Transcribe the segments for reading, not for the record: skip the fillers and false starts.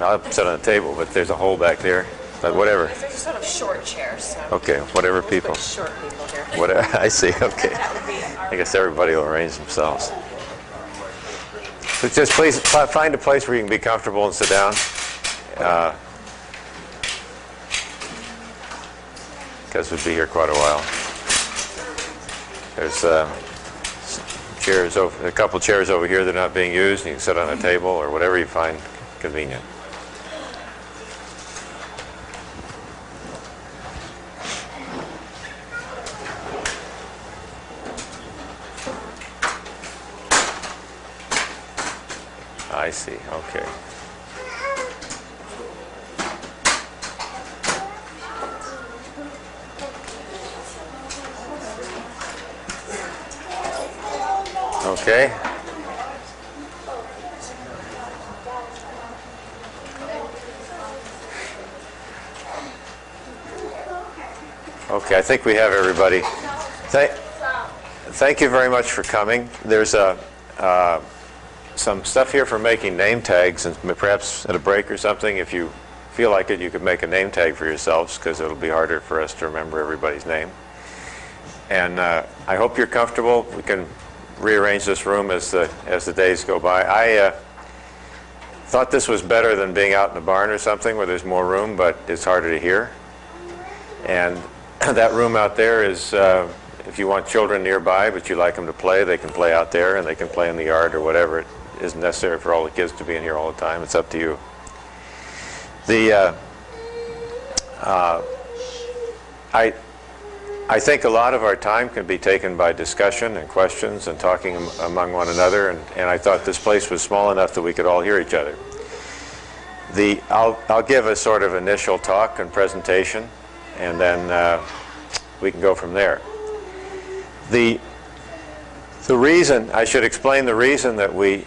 I'll sit on the table, but there's a hole back there. But whatever. They're sort of short chairs. So Okay, whatever people. short people here. Whatever. I see. Okay. That would be our I guess everybody will arrange themselves. But just please find a place where you can be comfortable and sit down. Because we'll be here quite a while. There's chairs over, a couple chairs over here that are not being used. And you can sit on a table or whatever you find convenient. I see. Okay. Okay. Okay, I think we have everybody. Thank you very much for coming. There's some stuff here for making name tags, and perhaps at a break or something, if you feel like it, you could make a name tag for yourselves, because it'll be harder for us to remember everybody's name. And I hope you're comfortable. We can rearrange this room as the days go by. I thought this was better than being out in the barn or something where there's more room, but it's harder to hear. And that room out there is, if you want children nearby but you like them to play, they can play out there, and they can play in the yard or whatever. It isn't necessary for all the kids to be in here all the time. It's up to you. I think a lot of our time can be taken by discussion and questions and talking among one another, and I thought this place was small enough that we could all hear each other. I'll give a sort of initial talk and presentation, and then we can go from there. The reason, I should explain the reason that we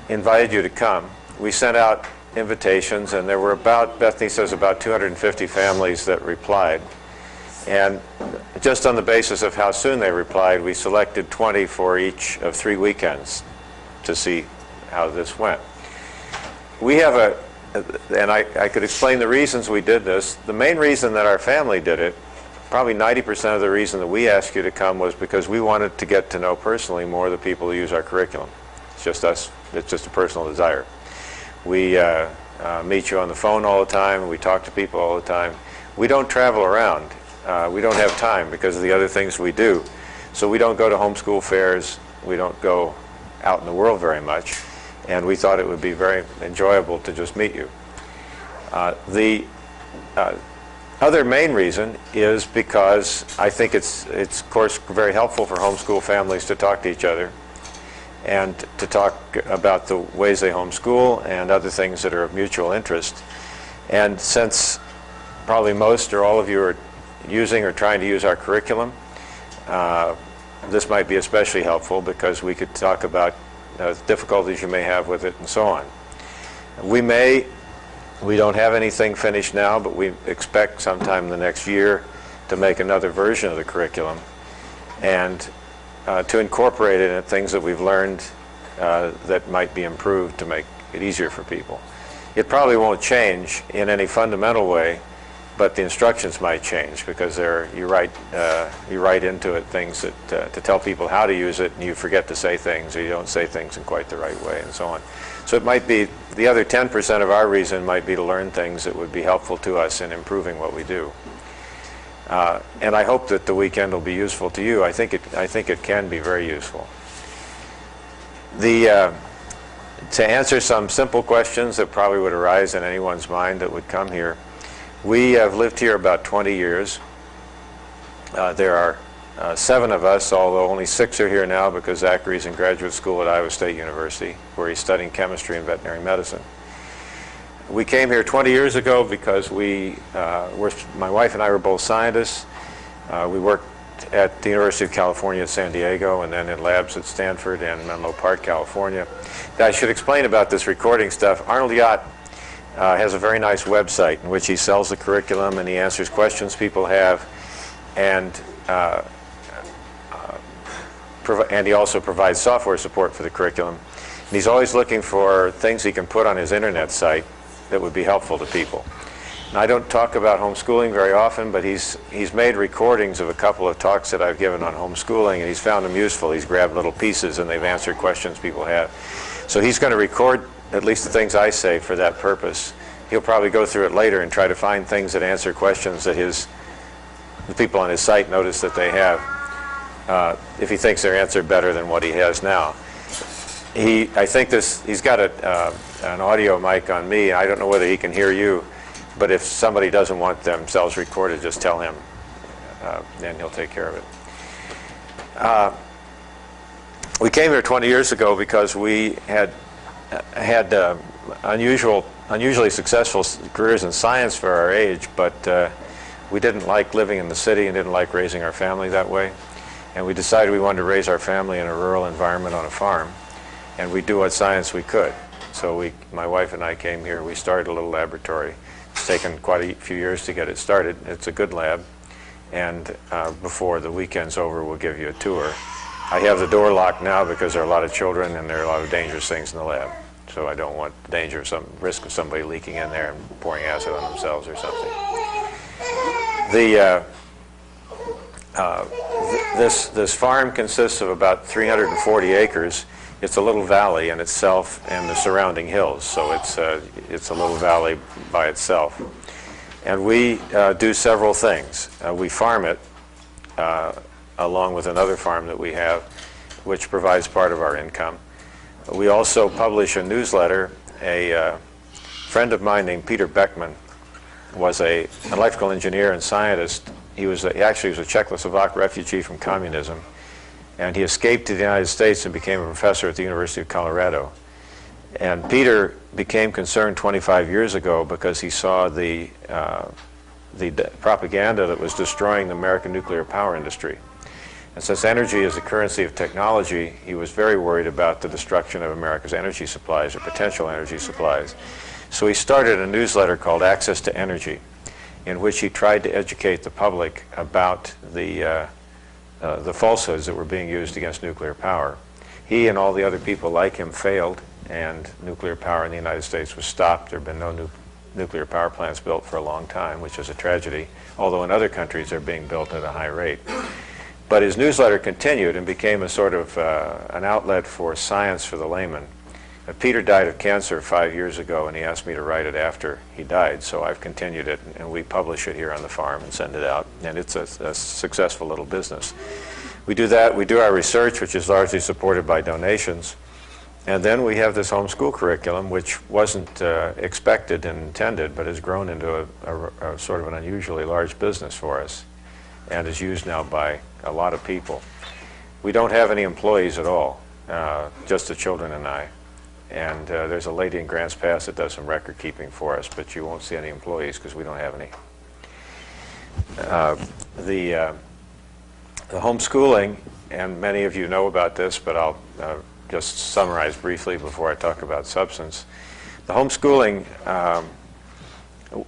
invited you to come. We sent out invitations, and there were about, Bethany says, about 250 families that replied. And just on the basis of how soon they replied, we selected 20 for each of 3 weekends to see how this went. We have and I could explain the reasons we did this. The main reason that our family did it, probably 90% of the reason that we asked you to come, was because we wanted to get to know personally more of the people who use our curriculum. It's just us. It's just a personal desire. We meet you on the phone all the time. We talk to people all the time. We don't travel around. We don't have time because of the other things we do. So we don't go to homeschool fairs. We don't go out in the world very much. And we thought it would be very enjoyable to just meet you. The other main reason is because I think it's of course very helpful for homeschool families to talk to each other and to talk about the ways they homeschool and other things that are of mutual interest. And since probably most or all of you are using or trying to use our curriculum, this might be especially helpful because we could talk about difficulties you may have with it and so on. We don't have anything finished now, but we expect sometime in the next year to make another version of the curriculum and to incorporate in it things that we've learned that might be improved to make it easier for people. It probably won't change in any fundamental way, but the instructions might change because you write into it things that to tell people how to use it, and you forget to say things, or you don't say things in quite the right way, and so on. So it might be the other 10% of our reason might be to learn things that would be helpful to us in improving what we do. And I hope that the weekend will be useful to you. I think it can be very useful. To answer some simple questions that probably would arise in anyone's mind that would come here, we have lived here about 20 years. There are 7 of us, although only 6 are here now because Zachary's in graduate school at Iowa State University, where he's studying chemistry and veterinary medicine. We came here 20 years ago because my wife and I were both scientists. We worked at the University of California at San Diego and then in labs at Stanford and Menlo Park, California. I should explain about this recording stuff. Arnold Yacht has a very nice website in which he sells the curriculum and he answers questions people have, and he also provides software support for the curriculum. And he's always looking for things he can put on his internet site that would be helpful to people. And I don't talk about homeschooling very often, but he's made recordings of a couple of talks that I've given on homeschooling, and he's found them useful. He's grabbed little pieces, and they've answered questions people have. So he's going to record at least the things I say for that purpose. He'll probably go through it later and try to find things that answer questions that the people on his site notice that they have, if he thinks they're answered better than what he has now. I think he's got an audio mic on me. I don't know whether he can hear you, but if somebody doesn't want themselves recorded, just tell him, and he'll take care of it. We came here 20 years ago because we had unusually successful careers in science for our age, but we didn't like living in the city and didn't like raising our family that way. And we decided we wanted to raise our family in a rural environment on a farm, and we'd do what science we could. So my wife and I came here. We started a little laboratory. It's taken quite a few years to get it started. It's a good lab, and before the weekend's over, we'll give you a tour. I have the door locked now because there are a lot of children and there are a lot of dangerous things in the lab. So I don't want the danger of risk of somebody leaking in there and pouring acid on themselves or something. This farm consists of about 340 acres. It's a little valley in itself and the surrounding hills, so it's a little valley by itself. And we do several things. We farm it along with another farm that we have, which provides part of our income. We also publish a newsletter. A friend of mine named Peter Beckman was an electrical engineer and scientist. He actually was a Czechoslovak refugee from communism, and he escaped to the United States and became a professor at the University of Colorado. And Peter became concerned 25 years ago because he saw the propaganda that was destroying the American nuclear power industry. And since energy is the currency of technology, he was very worried about the destruction of America's energy supplies or potential energy supplies. So he started a newsletter called Access to Energy, in which he tried to educate the public about the falsehoods that were being used against nuclear power. He and all the other people like him failed, and nuclear power in the United States was stopped. There have been no nuclear power plants built for a long time, which is a tragedy, although in other countries they're being built at a high rate. But his newsletter continued and became a sort of an outlet for science for the layman. Peter died of cancer 5 years ago, and he asked me to write it after he died, so I've continued it, and we publish it here on the farm and send it out, and it's a successful little business. We do that. We do our research, which is largely supported by donations, and then we have this homeschool curriculum, which wasn't expected and intended, but has grown into a sort of an unusually large business for us, and is used now by a lot of people. We don't have any employees at all, just the children and I. And there's a lady in Grants Pass that does some record keeping for us, but you won't see any employees because we don't have any. The homeschooling, and many of you know about this, but I'll just summarize briefly before I talk about substance. The homeschooling,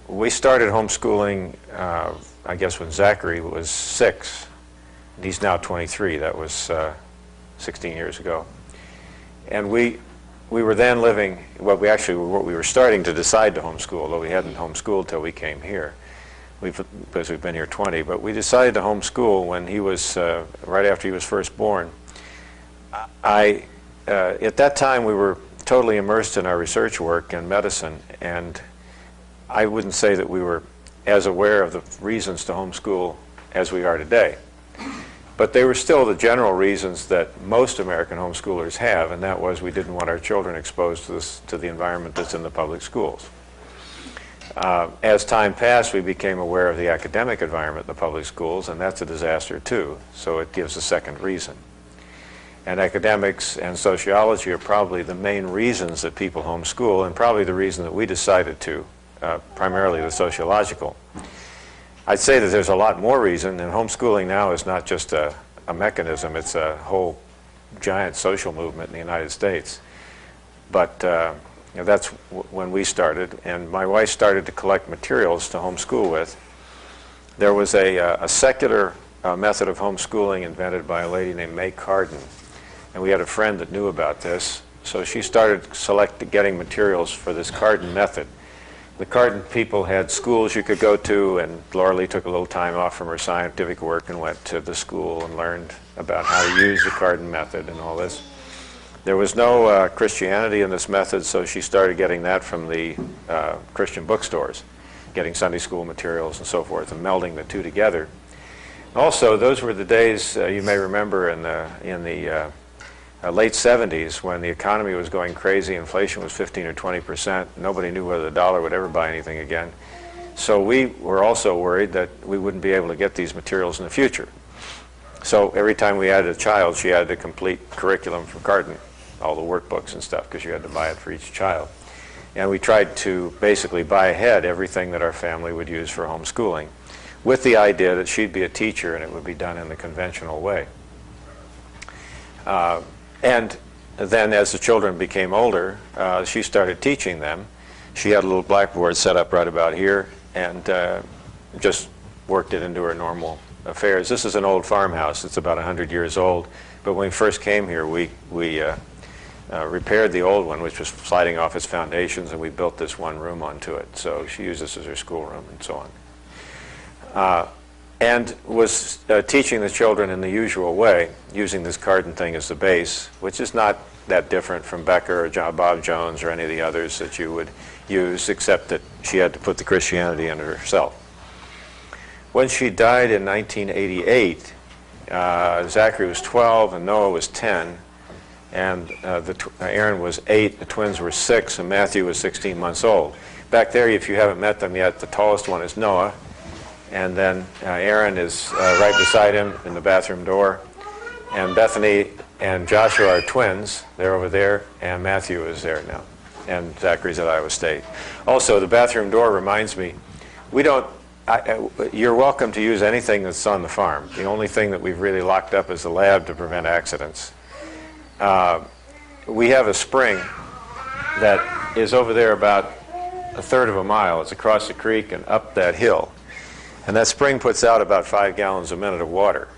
we started homeschooling, I guess, when Zachary was 6. He's now 23. That was 16 years ago. And we were then living, well, we were starting to decide to homeschool, although we hadn't homeschooled till we came here, because we've been here 20. But we decided to homeschool when he was, right after he was first born. At that time, we were totally immersed in our research work in medicine, and I wouldn't say that we were as aware of the reasons to homeschool as we are today. But they were still the general reasons that most American homeschoolers have, and that was we didn't want our children exposed to the environment that's in the public schools. As time passed, we became aware of the academic environment in the public schools, and that's a disaster too, so it gives a second reason. And academics and sociology are probably the main reasons that people homeschool, and probably the reason that we decided to, primarily the sociological. I'd say that there's a lot more reason, and homeschooling now is not just a mechanism, it's a whole giant social movement in the United States. But that's when we started, and my wife started to collect materials to homeschool with. There was a secular method of homeschooling invented by a lady named May Carden, and we had a friend that knew about this, So she started getting materials for this carton method. The carton people had schools you could go to, and Laura Lee took a little time off from her scientific work and went to the school and learned about how to use the carton method and all this. There was no Christianity in this method, so she started getting that from the Christian bookstores, getting Sunday school materials and so forth, and melding the two together. Also, those were the days, you may remember, in the late 70s, when the economy was going crazy. Inflation was 15 or 20%. Nobody knew whether the dollar would ever buy anything again. So we were also worried that we wouldn't be able to get these materials in the future. So every time we added a child, she had to complete curriculum for carton, all the workbooks and stuff, because you had to buy it for each child. And we tried to basically buy ahead everything that our family would use for homeschooling, with the idea that she'd be a teacher and it would be done in the conventional way. And then as the children became older, she started teaching them. She had a little blackboard set up right about here, and just worked it into her normal affairs. This is an old farmhouse. It's about 100 years old. But when we first came here, we repaired the old one, which was sliding off its foundations, and we built this one room onto it. So she used this as her schoolroom and so on. And was teaching the children in the usual way, using this carton thing as the base, which is not that different from Becker or Bob Jones or any of the others that you would use, except that she had to put the Christianity in it herself. When she died in 1988, Zachary was 12 and Noah was 10, and Aaron was 8, the twins were 6, and Matthew was 16 months old. Back there, if you haven't met them yet, the tallest one is Noah, and then Aaron is right beside him in the bathroom door, and Bethany and Joshua are twins. They're over there, and Matthew is there now, and Zachary's at Iowa State. Also, the bathroom door reminds me, you're welcome to use anything that's on the farm. The only thing that we've really locked up is the lab to prevent accidents. We have a spring that is over there about a third of a mile. It's across the creek and up that hill. And that spring puts out about 5 gallons a minute of water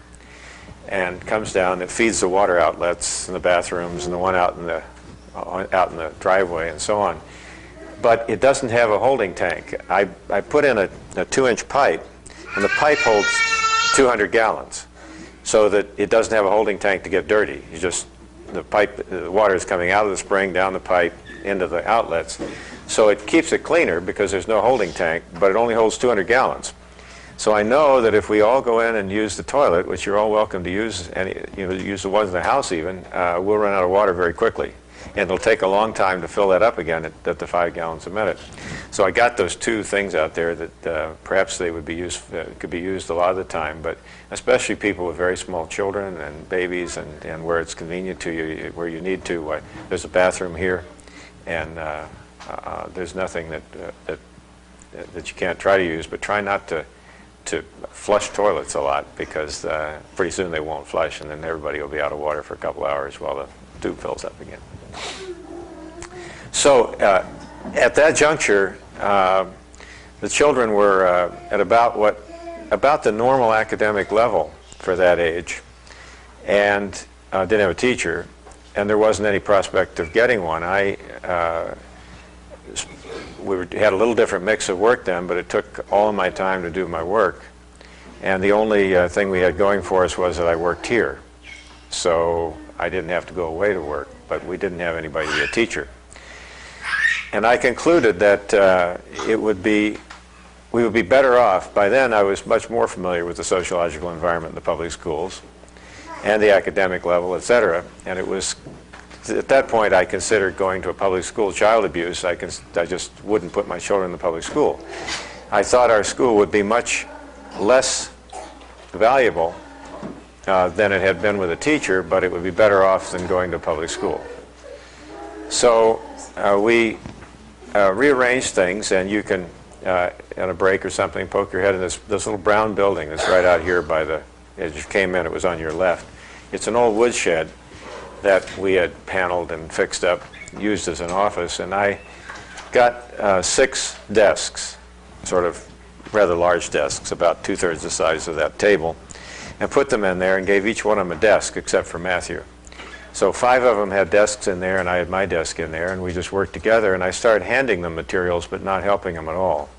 and comes down. It feeds the water outlets in the bathrooms and the one out in the driveway and so on. But it doesn't have a holding tank. I put in a 2-inch pipe, and the pipe holds 200 gallons, so that it doesn't have a holding tank to get dirty. The water is coming out of the spring, down the pipe, into the outlets. So it keeps it cleaner because there's no holding tank, but it only holds 200 gallons. So I know that if we all go in and use the toilet, which you're all welcome to use, use the ones in the house even, we'll run out of water very quickly. And it'll take a long time to fill that up again at the 5 gallons a minute. So I got those two things out there that perhaps they would be could be used a lot of the time, but especially people with very small children and babies, and where it's convenient to you, where you need to. There's a bathroom here, and there's nothing that you can't try to use, but try not to flush toilets a lot, because pretty soon they won't flush, and then everybody will be out of water for a couple hours while the tube fills up again. So at that juncture, the children were at about the normal academic level for that age, and didn't have a teacher, and there wasn't any prospect of getting one. We had a little different mix of work then, but it took all of my time to do my work, and the only thing we had going for us was that I worked here, so I didn't have to go away to work, but we didn't have anybody to be a teacher. And I concluded that we would be better off. By then I was much more familiar with the sociological environment in the public schools and the academic level, etc. And it was, at that point, I considered going to a public school. Child abuse, I just wouldn't put my children in the public school. I thought our school would be much less valuable than it had been with a teacher, but it would be better off than going to public school. So we rearranged things, and you can, at a break or something, poke your head in this little brown building that's right out here by as you came in, it was on your left. It's an old woodshed that we had paneled and fixed up, used as an office, and I got 6 desks, sort of rather large desks, about 2/3 the size of that table, and put them in there and gave each one of them a desk except for Matthew. So 5 of them had desks in there, and I had my desk in there, and we just worked together, and I started handing them materials but not helping them at all,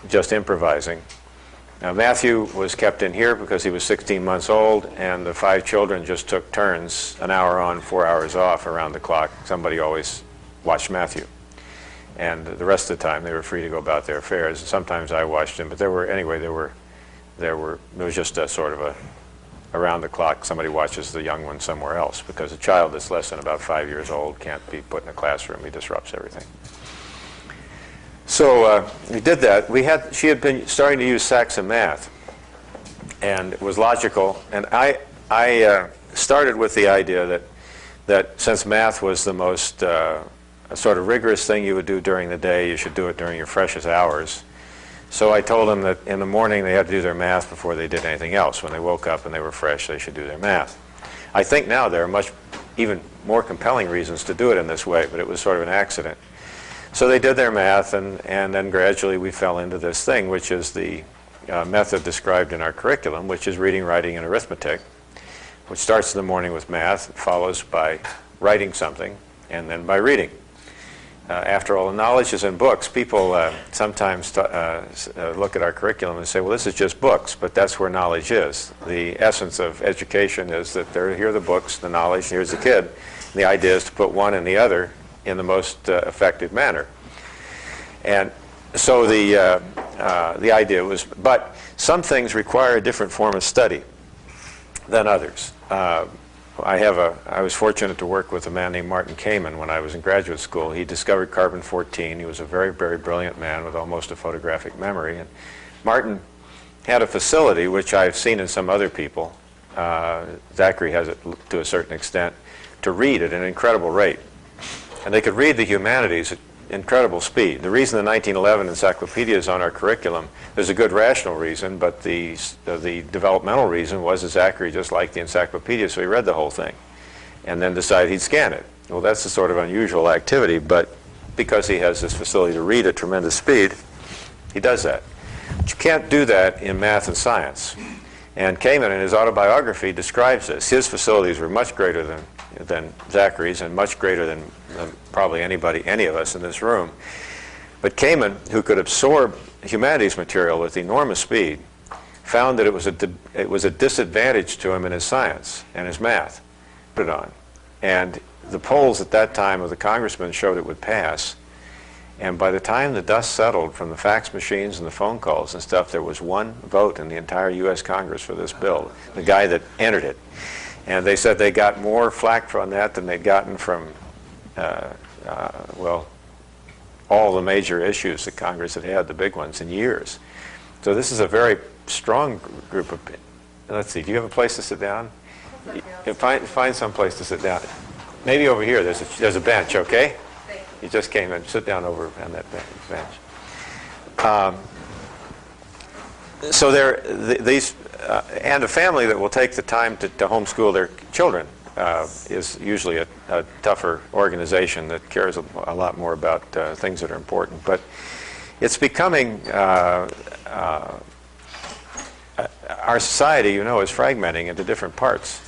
just improvising. Matthew was kept in here because he was 16 months old, and the 5 children just took turns, an hour on, 4 hours off around the clock. Somebody always watched Matthew. And the rest of the time they were free to go about their affairs. Sometimes I watched him, but there was just a sort of a around the clock, somebody watches the young one somewhere else, because a child that's less than about 5 years old can't be put in a classroom. He disrupts everything. So we did that. She had been starting to use Saxon math, and it was logical. And I started with the idea that since math was the most sort of rigorous thing you would do during the day, you should do it during your freshest hours. So I told them that in the morning they had to do their math before they did anything else. When they woke up and they were fresh, they should do their math. I think now there are even more compelling reasons to do it in this way, but it was sort of an accident. So they did their math, and then gradually we fell into this thing, which is the method described in our curriculum, which is reading, writing, and arithmetic, which starts in the morning with math, follows by writing something, and then by reading. After all, the knowledge is in books. People sometimes look at our curriculum and say, well, this is just books, but that's where knowledge is. The essence of education is that here are the books, the knowledge, here's the kid. And the idea is to put one and the other in the most effective manner. And so the idea was, but some things require a different form of study than others. I was fortunate to work with a man named Martin Kamen when I was in graduate school. He discovered carbon-14. He was a very, very brilliant man with almost a photographic memory. And Martin had a facility, which I've seen in some other people, Zachary has it to a certain extent, to read at an incredible rate. And they could read the humanities at incredible speed. The reason the 1911 encyclopedia is on our curriculum, there's a good rational reason, but the developmental reason was that Zachary just liked the encyclopedia, so he read the whole thing and then decided he'd scan it. Well, that's a sort of unusual activity, but because he has this facility to read at tremendous speed, he does that. But you can't do that in math and science. And Kamen, in his autobiography, describes this. His facilities were much greater than Zachary's, and much greater than probably any of us in this room. But Kamen, who could absorb humanities material with enormous speed, found that it was a disadvantage to him in his science and his math. Put it on. And the polls at that time of the congressmen showed it would pass. And by the time the dust settled from the fax machines and the phone calls and stuff, there was one vote in the entire U.S. Congress for this bill, the guy that entered it. And they said they got more flack from that than they'd gotten from, well, all the major issues that Congress had, the big ones, in years. So this is a very strong group of, let's see, do you have a place to sit down? Find some place to sit down. Maybe over here, there's a bench, okay? You just came in, sit down over on that bench. So and a family that will take the time to homeschool their children is usually a tougher organization that cares a lot more about things that are important. But it's becoming, our society, you know, is fragmenting into different parts.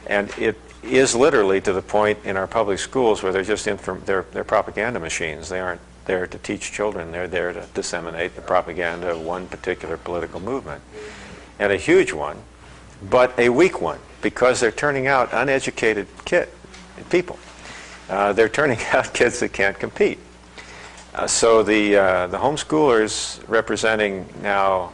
And it is literally to the point in our public schools where they're just they're propaganda machines. They aren't there to teach children. They're there to disseminate the propaganda of one particular political movement. And a huge one, but a weak one, because they're turning out uneducated people. They're turning out kids that can't compete. So the homeschoolers, representing now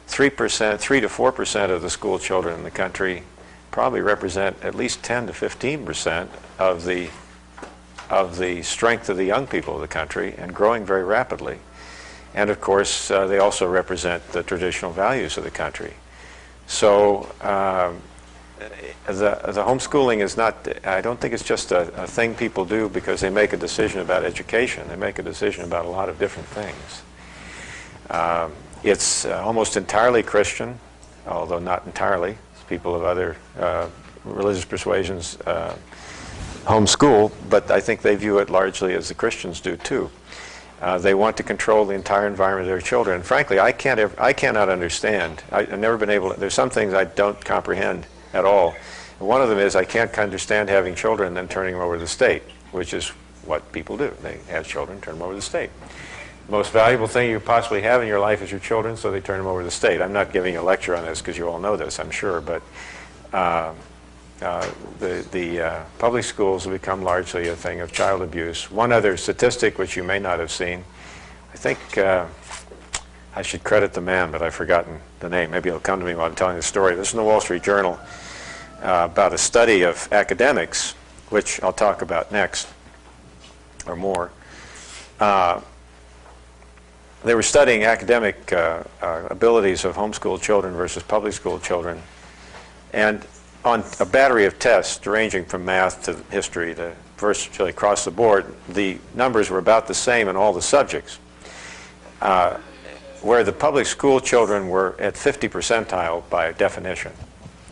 3 to 4% of the school children in the country, probably represent at least 10 to 15% of the strength of the young people of the country, and growing very rapidly. And of course, they also represent the traditional values of the country. So the homeschooling is not, I don't think it's just a thing people do because they make a decision about education. They make a decision about a lot of different things. It's almost entirely Christian, although not entirely. People of other religious persuasions homeschool, but I think they view it largely as the Christians do too. They want to control the entire environment of their children. And frankly, I cannot understand. I've never been able to, there's some things I don't comprehend at all One of them is I can't understand having children and then turning them over to the state, which is what people do. They have children, turn them over to the state. The most valuable thing you possibly have in your life is your children, so they turn them over to the state. I'm not giving you a lecture on this because you all know this, I'm sure, but the public schools have become largely a thing of child abuse. One other statistic which you may not have seen, I think I should credit the man, but I've forgotten the name. Maybe it'll come to me while I'm telling the story. This is in the Wall Street Journal about a study of academics, which I'll talk about next, or more. They were studying academic abilities of homeschooled children versus public school children. And on a battery of tests ranging from math to history to virtually across the board, the numbers were about the same in all the subjects. Where the public school children were at 50 percentile by definition.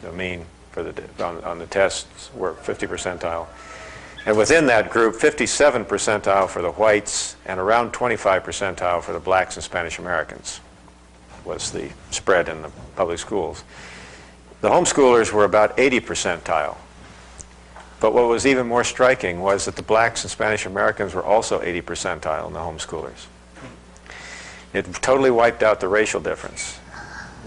The mean for on the tests were 50 percentile. And within that group, 57 percentile for the whites and around 25 percentile for the blacks and Spanish Americans was the spread in the public schools. The homeschoolers were about 80 percentile. But what was even more striking was that the blacks and Spanish Americans were also 80 percentile in the homeschoolers. It totally wiped out the racial difference.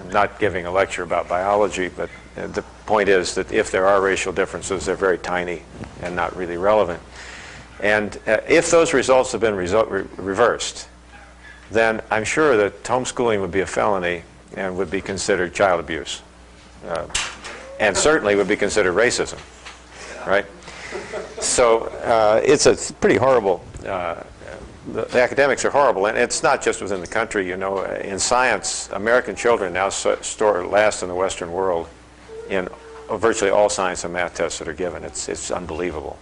I'm not giving a lecture about biology, but the point is that if there are racial differences, they're very tiny and not really relevant. And if those results have been reversed, then I'm sure that homeschooling would be a felony and would be considered child abuse. And certainly would be considered racism, right? So it's a pretty horrible, the academics are horrible, and it's not just within the country. You know, in science, American children now last in the Western world in virtually all science and math tests that are given. It's unbelievable.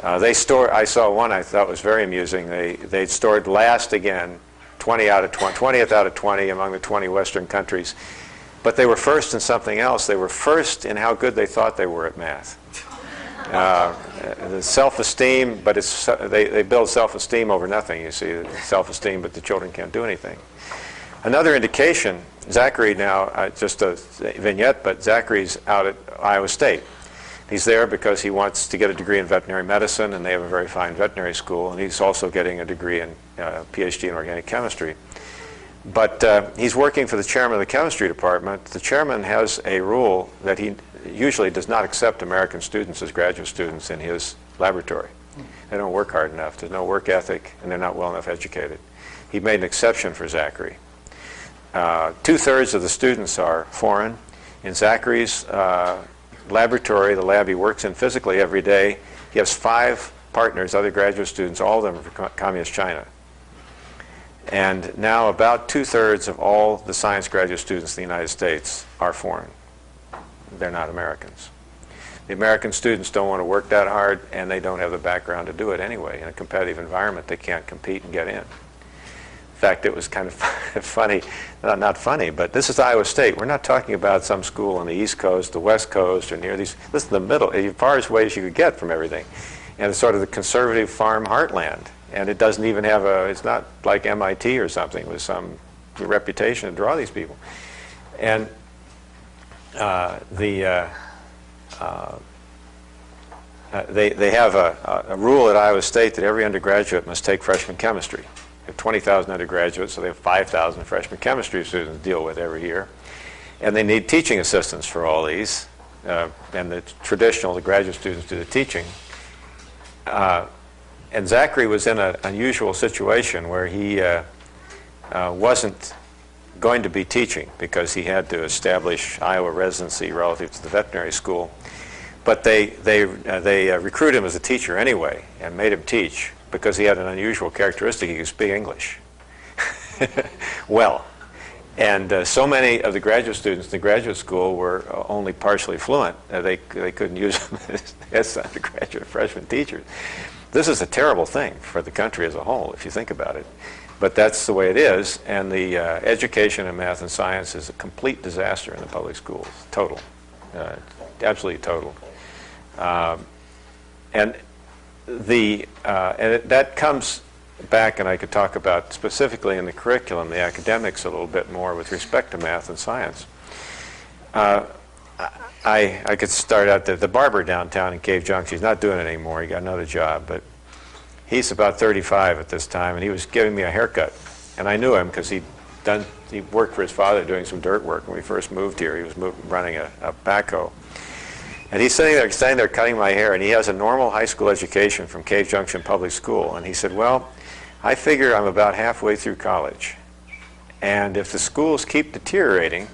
I saw one I thought was very amusing. They stored last again, 20th out of 20 among the 20 Western countries. But they were first in something else. They were first in how good they thought they were at math. The self-esteem, but they build self-esteem over nothing. You see, self-esteem, but the children can't do anything. Another indication, Zachary now, just a vignette, but Zachary's out at Iowa State. He's there because he wants to get a degree in veterinary medicine, and they have a very fine veterinary school, and he's also getting a degree in PhD in organic chemistry. But he's working for the chairman of the chemistry department. The chairman has a rule that he usually does not accept American students as graduate students in his laboratory. They don't work hard enough. There's no work ethic, and they're not well enough educated. He made an exception for Zachary. 2/3 of the students are foreign. In Zachary's laboratory, the lab he works in physically every day, he has 5 partners, other graduate students, all of them are from Communist China. And now about 2/3 of all the science graduate students in the United States are foreign. They're not Americans. The American students don't want to work that hard, and they don't have the background to do it anyway. In a competitive environment, they can't compete and get in. In fact, it was kind of funny, not funny, but this is Iowa State. We're not talking about some school on the East Coast, the West Coast, or near these. This is the middle, as far as ways you could get from everything. And it's sort of the conservative farm heartland. And it doesn't even have it's not like MIT or something with some reputation to draw these people. And they have a rule at Iowa State that every undergraduate must take freshman chemistry. They have 20,000 undergraduates, so they have 5,000 freshman chemistry students to deal with every year. And they need teaching assistants for all these. And the graduate students do the teaching. And Zachary was in an unusual situation where he wasn't going to be teaching because he had to establish Iowa residency relative to the veterinary school. But they recruited him as a teacher anyway and made him teach because he had an unusual characteristic. He could speak English well. And so many of the graduate students in the graduate school were only partially fluent. They couldn't use them as undergraduate freshman teachers. This is a terrible thing for the country as a whole, if you think about it. But that's the way it is, and the education in math and science is a complete disaster in the public schools. Total. Absolutely total. And that comes back, and I could talk about specifically in the curriculum, the academics a little bit more with respect to math and science. I could start out the barber downtown in Cave Junction. He's not doing it anymore. He got another job, but he's about 35 at this time, and he was giving me a haircut. And I knew him because he worked for his father doing some dirt work when we first moved here. He was running a backhoe. And he's standing there cutting my hair, and he has a normal high school education from Cave Junction Public School. And he said, well, I figure I'm about halfway through college. And if the schools keep deteriorating,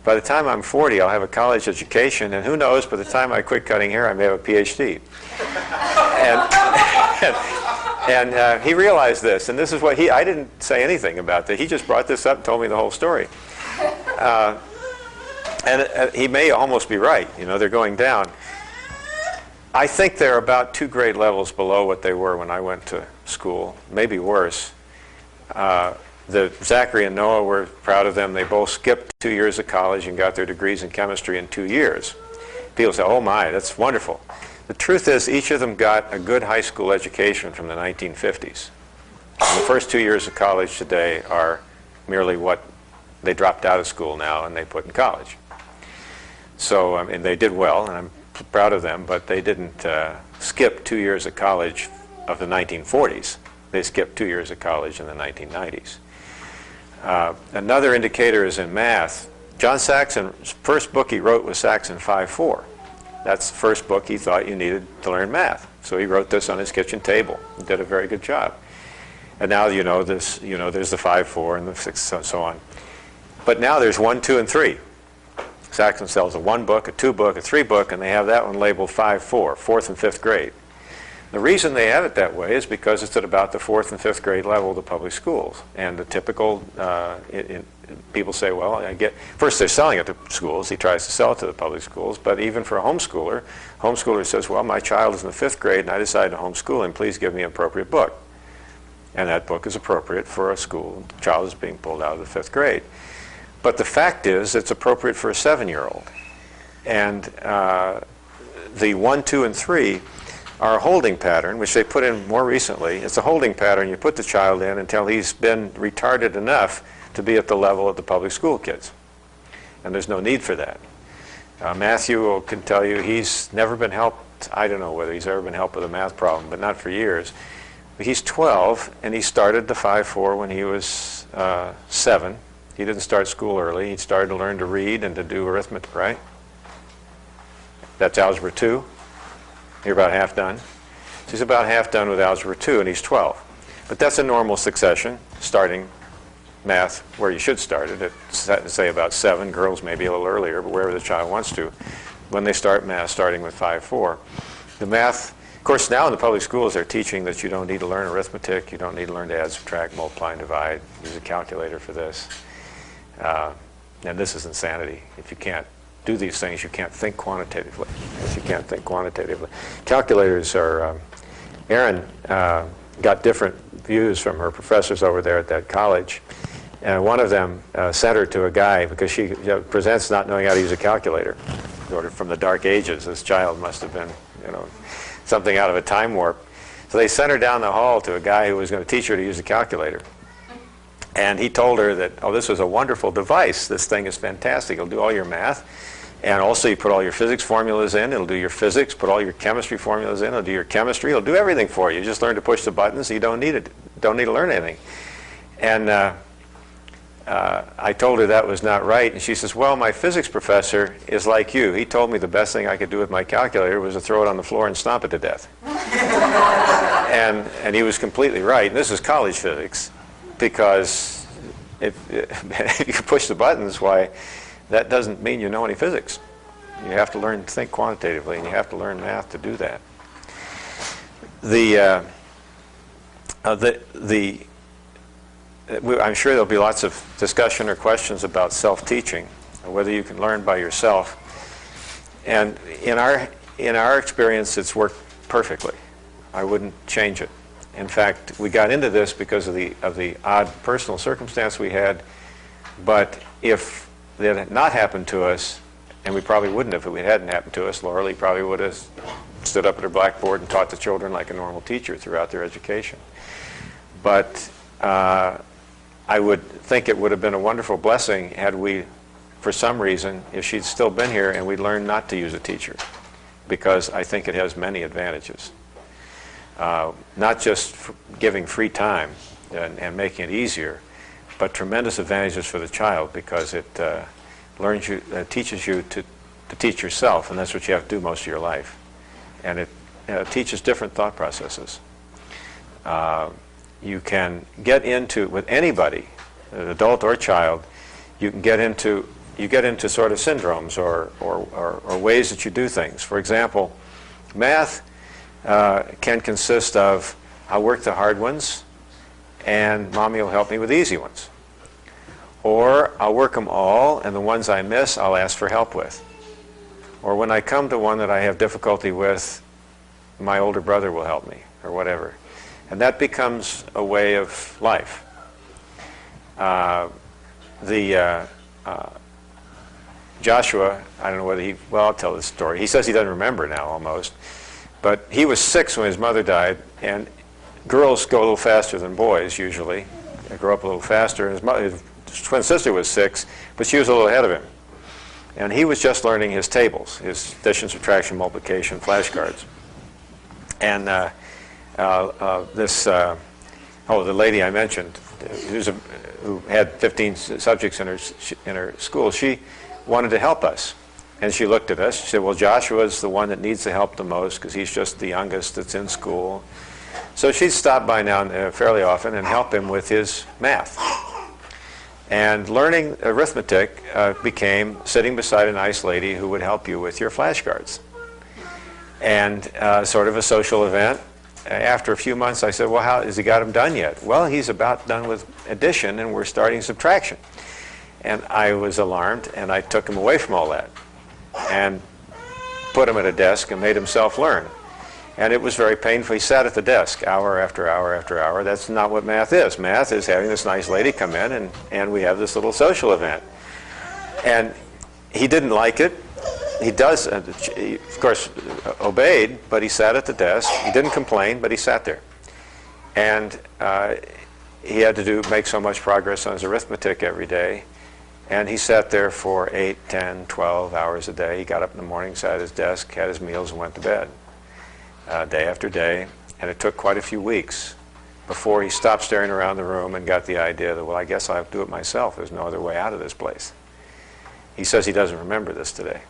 by the time I'm 40, I'll have a college education, and who knows, by the time I quit cutting hair, I may have a PhD. And he realized this, and this is what I didn't say anything about that. He just brought this up and told me the whole story. And he may almost be right. You know, they're going down. I think they're about 2 grade levels below what they were when I went to school, maybe worse. Zachary and Noah were proud of them. They both skipped 2 years of college and got their degrees in chemistry in 2 years. People say, oh my, that's wonderful. The truth is, each of them got a good high school education from the 1950s. And the first 2 years of college today are merely what they dropped out of school now and they put in college. So, I mean, they did well, and I'm proud of them, but they didn't skip 2 years of college of the 1940s. They skipped 2 years of college in the 1990s. Another indicator is in math. John Saxon's first book he wrote was Saxon 5.4. That's the first book he thought you needed to learn math. So he wrote this on his kitchen table and did a very good job. And now you know this, there's the 5.4 and the 6, so on. But now there's 1, 2, and 3. Saxon sells a 1 book, a 2 book, a 3 book, and they have that one labeled 5.4, 4th and 5th grade. The reason they have it that way is because it's at about the 4th and 5th grade level of the public schools. And the typical, people say, well, first they're selling it to schools. He tries to sell it to the public schools. But even for a homeschooler says, well, my child is in the 5th grade and I decided to homeschool him. Please give me an appropriate book. And that book is appropriate for a school. The child is being pulled out of the 5th grade. But the fact is, it's appropriate for a 7-year-old. And the 1, 2, and 3 are a holding pattern, which they put in more recently. It's a holding pattern you put the child in until he's been retarded enough to be at the level of the public school kids. And there's no need for that. Matthew can tell you he's never been helped. I don't know whether he's ever been helped with a math problem, but not for years. But he's 12, and he started the 5.4 when he was 7. He didn't start school early. He started to learn to read and to do arithmetic, right? That's Algebra 2. You're about half done. So he's about half done with Algebra 2, and he's 12. But that's a normal succession, starting math where you should start it at, say, about 7. Girls maybe a little earlier, but wherever the child wants to. When they start math, starting with 5.4. The math, of course, now in the public schools, they're teaching that you don't need to learn arithmetic. You don't need to learn to add, subtract, multiply, and divide. Use a calculator for this. And this is insanity. If you can't do these things, you can't think quantitatively. Yes, you can't think quantitatively. Calculators are, Erin got different views from her professors over there at that college. And one of them sent her to a guy because she presents not knowing how to use a calculator. Sort of from the dark ages, this child must have been, something out of a time warp. So they sent her down the hall to a guy who was going to teach her to use a calculator. And he told her that, oh, this was a wonderful device. This thing is fantastic. It'll do all your math. And also you put all your physics formulas in. It'll do your physics. Put all your chemistry formulas in. It'll do your chemistry. It'll do everything for you. You just learn to push the buttons. You don't need to learn anything. And I told her that was not right. And she says, well, my physics professor is like you. He told me the best thing I could do with my calculator was to throw it on the floor and stomp it to death. And he was completely right. And this is college physics. Because if you push the buttons, why, that doesn't mean you know any physics. You have to learn to think quantitatively, and you have to learn math to do that. I'm sure there'll be lots of discussion or questions about self-teaching, or whether you can learn by yourself. And in our experience, it's worked perfectly. I wouldn't change it. In fact, we got into this because of the odd personal circumstance we had. But if that had not happened to us, and we probably wouldn't if it hadn't happened to us, Laura Lee probably would have stood up at her blackboard and taught the children like a normal teacher throughout their education. But I would think it would have been a wonderful blessing had we for some reason, if she'd still been here and we'd learned not to use a teacher, because I think it has many advantages. Not just giving free time and making it easier, but tremendous advantages for the child, because it teaches you to teach yourself, and that's what you have to do most of your life. And it teaches different thought processes. You can get into, with anybody, an adult or child, you get into sort of syndromes or ways that you do things. For example, math can consist of, I'll work the hard ones and Mommy will help me with the easy ones. Or I'll work them all, and the ones I miss I'll ask for help with. Or when I come to one that I have difficulty with, my older brother will help me, or whatever. And that becomes a way of life. Joshua, I don't know whether well, I'll tell this story. He says he doesn't remember now almost. But he was 6 when his mother died, and girls go a little faster than boys usually. They grow up a little faster. His twin sister was 6, but she was a little ahead of him. And he was just learning his tables, his addition, subtraction, multiplication, flashcards. And the lady I mentioned, who had 15 subjects in her school, she wanted to help us. And she looked at us. She said, well, Joshua's the one that needs the help the most because he's just the youngest that's in school. So she'd stop by now fairly often and help him with his math. And learning arithmetic became sitting beside a nice lady who would help you with your flashcards. And sort of a social event. After a few months, I said, well, has he got them done yet? Well, he's about done with addition, and we're starting subtraction. And I was alarmed, and I took him away from all that and put him at a desk and made himself learn. And it was very painful. He sat at the desk hour after hour after hour. That's not what math is. Math is having this nice lady come in, and we have this little social event. And he didn't like it. He does, he, of course, obeyed, but he sat at the desk. He didn't complain, but he sat there. And he had to make so much progress on his arithmetic every day. And he sat there for 8, 10, 12 hours a day. He got up in the morning, sat at his desk, had his meals, and went to bed. Day after day. And it took quite a few weeks before he stopped staring around the room and got the idea that, well, I guess I'll have to do it myself. There's no other way out of this place. He says he doesn't remember this today.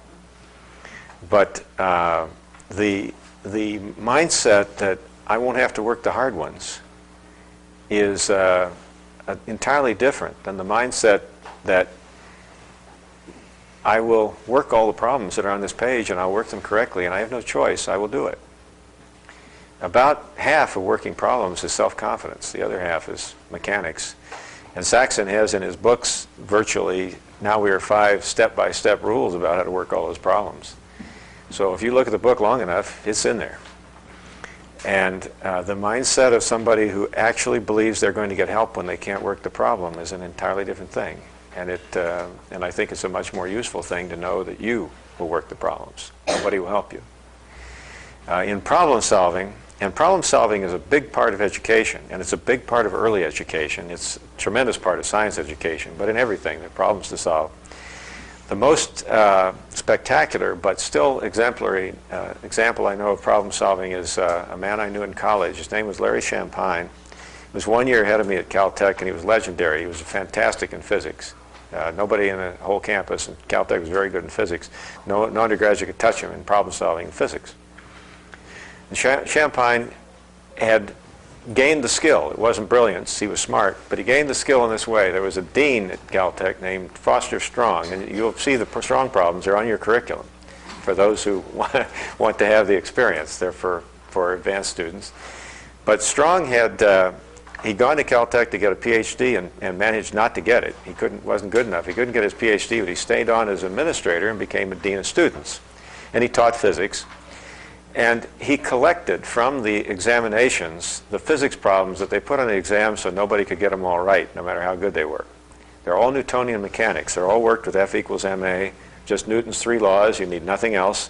But the mindset that I won't have to work the hard ones is entirely different than the mindset that I will work all the problems that are on this page and I'll work them correctly and I have no choice, I will do it. About half of working problems is self-confidence. The other half is mechanics. And Saxon has in his books virtually, now we are 5 step-by-step rules about how to work all those problems. So if you look at the book long enough, it's in there. And the mindset of somebody who actually believes they're going to get help when they can't work the problem is an entirely different thing. And I think it's a much more useful thing to know that you will work the problems. Nobody will help you. In problem solving, and problem solving is a big part of education, and it's a big part of early education. It's a tremendous part of science education, but in everything, there are problems to solve. The most spectacular but still exemplary example I know of problem solving is a man I knew in college. His name was Larry Champagne. He was 1 year ahead of me at Caltech, and he was legendary. He was fantastic in physics. Nobody in the whole campus, and Caltech was very good in physics. No undergraduate could touch him in problem solving in physics. And Champagne had gained the skill. It wasn't brilliance, he was smart, but he gained the skill in this way. There was a dean at Caltech named Foster Strong, and you'll see the Strong problems are on your curriculum for those who want to have the experience. They're for advanced students. But Strong had he'd gone to Caltech to get a PhD and managed not to get it. He wasn't good enough. He couldn't get his PhD, but he stayed on as administrator and became a dean of students. And he taught physics. And he collected from the examinations the physics problems that they put on the exam so nobody could get them all right, no matter how good they were. They're all Newtonian mechanics. They're all worked with F equals ma, just Newton's 3 laws. You need nothing else.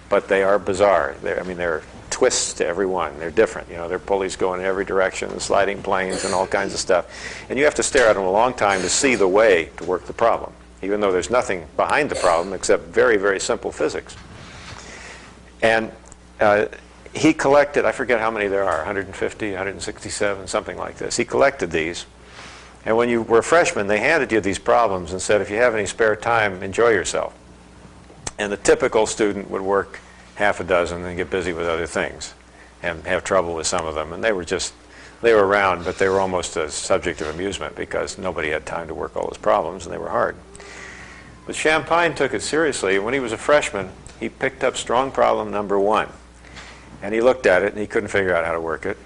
But they are bizarre. They're twists to every one. They're different. You know, they're pulleys going in every direction, and sliding planes, and all kinds of stuff. And you have to stare at them a long time to see the way to work the problem. even though there's nothing behind the problem except very, very simple physics. And he collected, I forget how many there are, 150, 167, something like this. He collected these. And when you were a freshman, they handed you these problems and said, if you have any spare time, enjoy yourself. And the typical student would work half a dozen and get busy with other things and have trouble with some of them. And they were around, but they were almost a subject of amusement because nobody had time to work all those problems, and they were hard. But Champagne took it seriously. When he was a freshman, he picked up strong problem number 1. And he looked at it, and he couldn't figure out how to work it.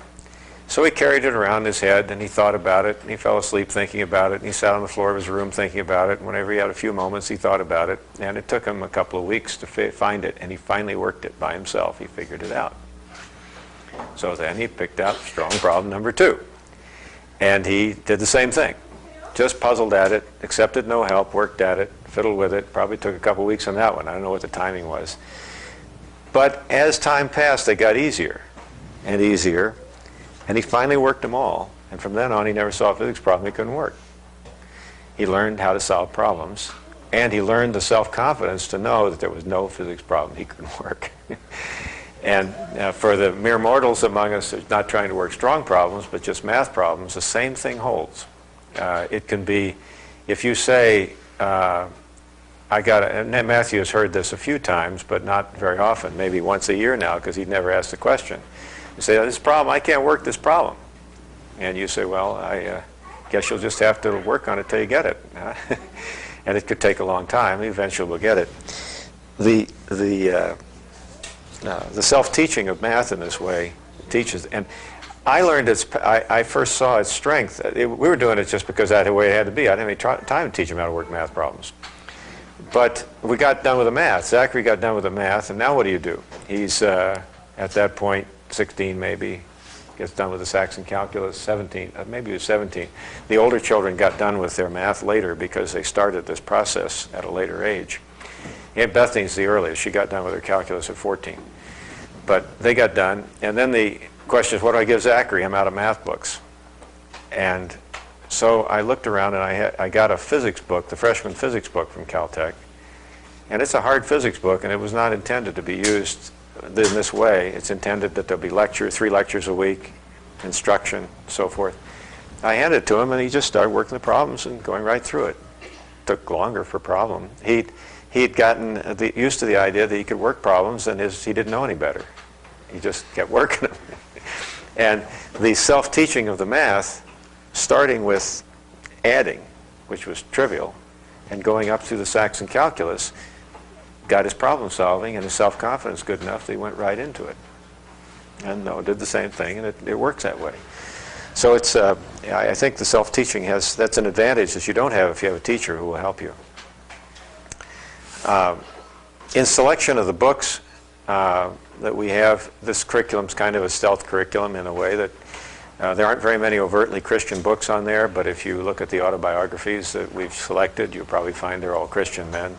So he carried it around in his head, and he thought about it, and he fell asleep thinking about it, and he sat on the floor of his room thinking about it, and whenever he had a few moments, he thought about it, and it took him a couple of weeks to find it, and he finally worked it by himself. He figured it out. So then he picked out strong problem number 2, and he did the same thing. Just puzzled at it, accepted no help, worked at it, fiddled with it, probably took a couple of weeks on that one. I don't know what the timing was. But as time passed, they got easier and easier. And he finally worked them all, and from then on he never saw a physics problem he couldn't work. He learned how to solve problems, and he learned the self-confidence to know that there was no physics problem he couldn't work. And for the mere mortals among us who's not trying to work strong problems, but just math problems, the same thing holds. It can be, if you say, and Matthew has heard this a few times, but not very often, maybe once a year now, because he'd never asked the question. You say, this problem, I can't work this problem. And you say, well, I guess you'll just have to work on it till you get it. And it could take a long time. Eventually we'll get it. The self-teaching of math in this way teaches. And I learned I first saw its strength. We were doing it just because that's the way it had to be. I didn't have any time to teach him how to work math problems. But we got done with the math. Zachary got done with the math, and now what do? He's, at that point, 16 maybe, gets done with the Saxon calculus, 17, maybe he was 17. The older children got done with their math later because they started this process at a later age. Aunt Bethany's the earliest. She got done with her calculus at 14. But they got done, and then the question is, what do I give Zachary? I'm out of math books. And so I looked around, and I got a physics book, the freshman physics book from Caltech. And it's a hard physics book, and it was not intended to be used in this way. It's intended that there'll be 3 lectures a week, instruction, so forth. I handed it to him, and he just started working the problems and going right through it. Took longer for problem. He'd gotten used to the idea that he could work problems, and he didn't know any better. He just kept working them. And the self-teaching of the math, starting with adding, which was trivial, and going up through the Saxon calculus, got his problem solving and his self-confidence good enough that he went right into it. And did the same thing, and it works that way. So it's, I think the self-teaching that's an advantage that you don't have if you have a teacher who will help you. In selection of the books that we have, this curriculum's kind of a stealth curriculum in a way that there aren't very many overtly Christian books on there, but if you look at the autobiographies that we've selected, you'll probably find they're all Christian men.